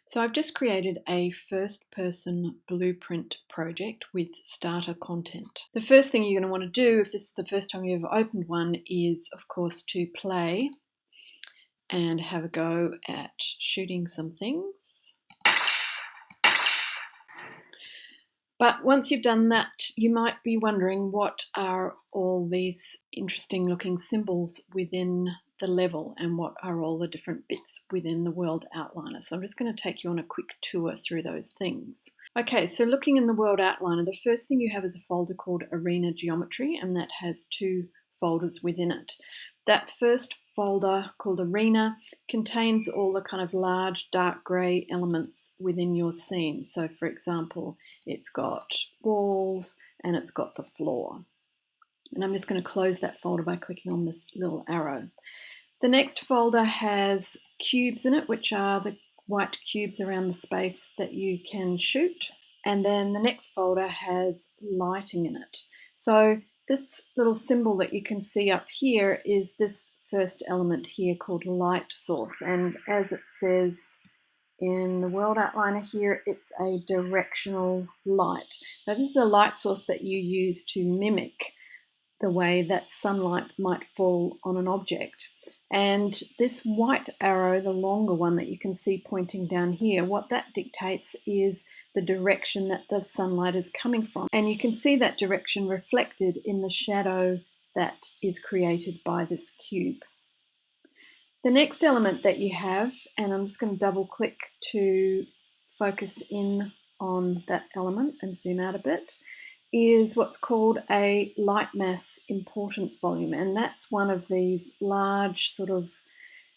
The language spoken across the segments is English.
So I've just created a first-person blueprint project with starter content. The first thing you're going to want to do, if this is the first time you've ever opened one, is of course to play and have a go at shooting some things. But once you've done that, you might be wondering, what are all these interesting looking symbols within the level and what are all the different bits within the world outliner? So I'm just going to take you on a quick tour through those things. Okay, so looking in the world outliner, the first thing you have is a folder called Arena Geometry, and that has two folders within it. That first folder, called Arena, contains all the kind of large dark grey elements within your scene. So for example, it's got walls and it's got the floor. And I'm just going to close that folder by clicking on this little arrow. The next folder has cubes in it, which are the white cubes around the space that you can shoot. And then the next folder has lighting in it. So this little symbol that you can see up here is this first element here called light source. And as it says in the world outliner here, it's a directional light. Now this is a light source that you use to mimic the way that sunlight might fall on an object. And this white arrow, the longer one that you can see pointing down here, what that dictates is the direction that the sunlight is coming from. And you can see that direction reflected in the shadow that is created by this cube. The next element that you have, and I'm just going to double click to focus in on that element and zoom out a bit, is what's called a light mass importance volume, and that's one of these large sort of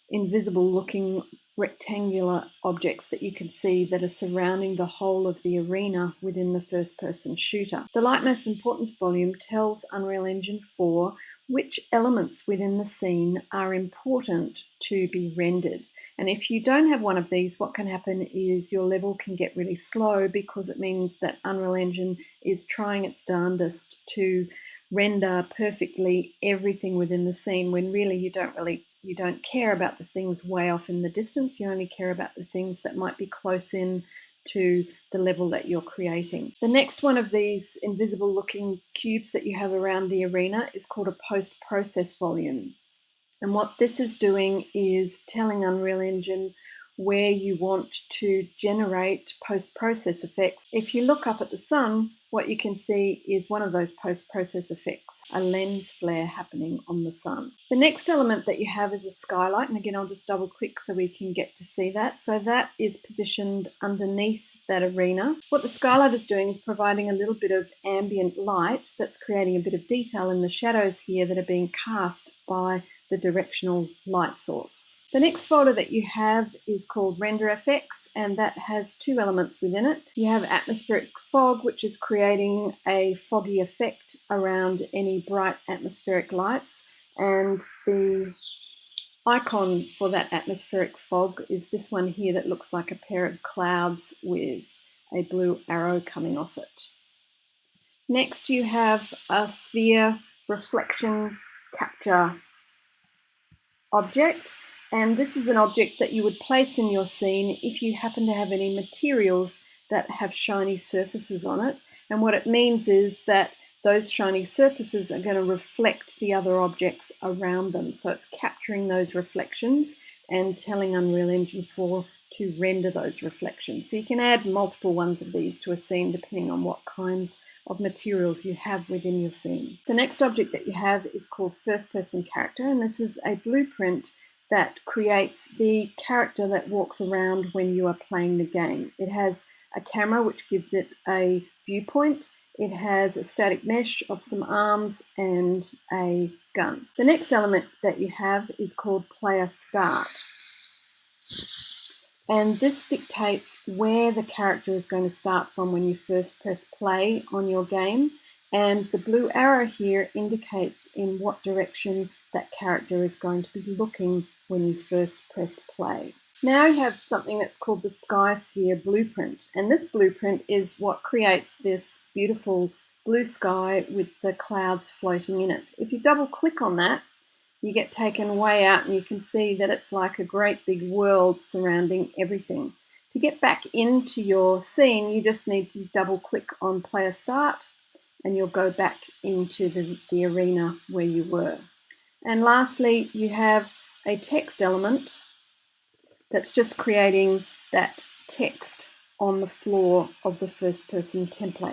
invisible looking rectangular objects that you can see that are surrounding the whole of the arena within the first person shooter. The light mass importance volume tells Unreal Engine 4 which elements within the scene are important to be rendered. And if you don't have one of these, what can happen is your level can get really slow, because it means that Unreal Engine is trying its darndest to render perfectly everything within the scene, when really you don't care about the things way off in the distance. You only care about the things that might be close in to the level that you're creating. The next one of these invisible looking cubes that you have around the arena is called a post-process volume. And what this is doing is telling Unreal Engine where you want to generate post-process effects. If you look up at the sun, what you can see is one of those post-process effects, a lens flare happening on the sun. The next element that you have is a skylight, and again I'll just double click so we can get to see that. So that is positioned underneath that arena. What the skylight is doing is providing a little bit of ambient light that's creating a bit of detail in the shadows here that are being cast by the directional light source. The next folder that you have is called Render Effects, and that has two elements within it. You have atmospheric fog, which is creating a foggy effect around any bright atmospheric lights, and the icon for that atmospheric fog is this one here that looks like a pair of clouds with a blue arrow coming off it. Next you have a sphere reflection capture object, and this is an object that you would place in your scene if you happen to have any materials that have shiny surfaces on it. And what it means is that those shiny surfaces are going to reflect the other objects around them. So it's capturing those reflections and telling Unreal Engine 4 to render those reflections. So you can add multiple ones of these to a scene depending on what kinds of materials you have within your scene. The next object that you have is called First Person Character, and this is a blueprint that creates the character that walks around when you are playing the game. It has a camera which gives it a viewpoint. It has a static mesh of some arms and a gun. The next element that you have is called Player Start. And this dictates where the character is going to start from when you first press play on your game. And the blue arrow here indicates in what direction that character is going to be looking when you first press play. Now you have something that's called the Sky Sphere Blueprint. And this blueprint is what creates this beautiful blue sky with the clouds floating in it. If you double click on that, you get taken way out and you can see that it's like a great big world surrounding everything. To get back into your scene, you just need to double click on Player Start and you'll go back into the arena where you were. And lastly, you have a text element that's just creating that text on the floor of the first person template.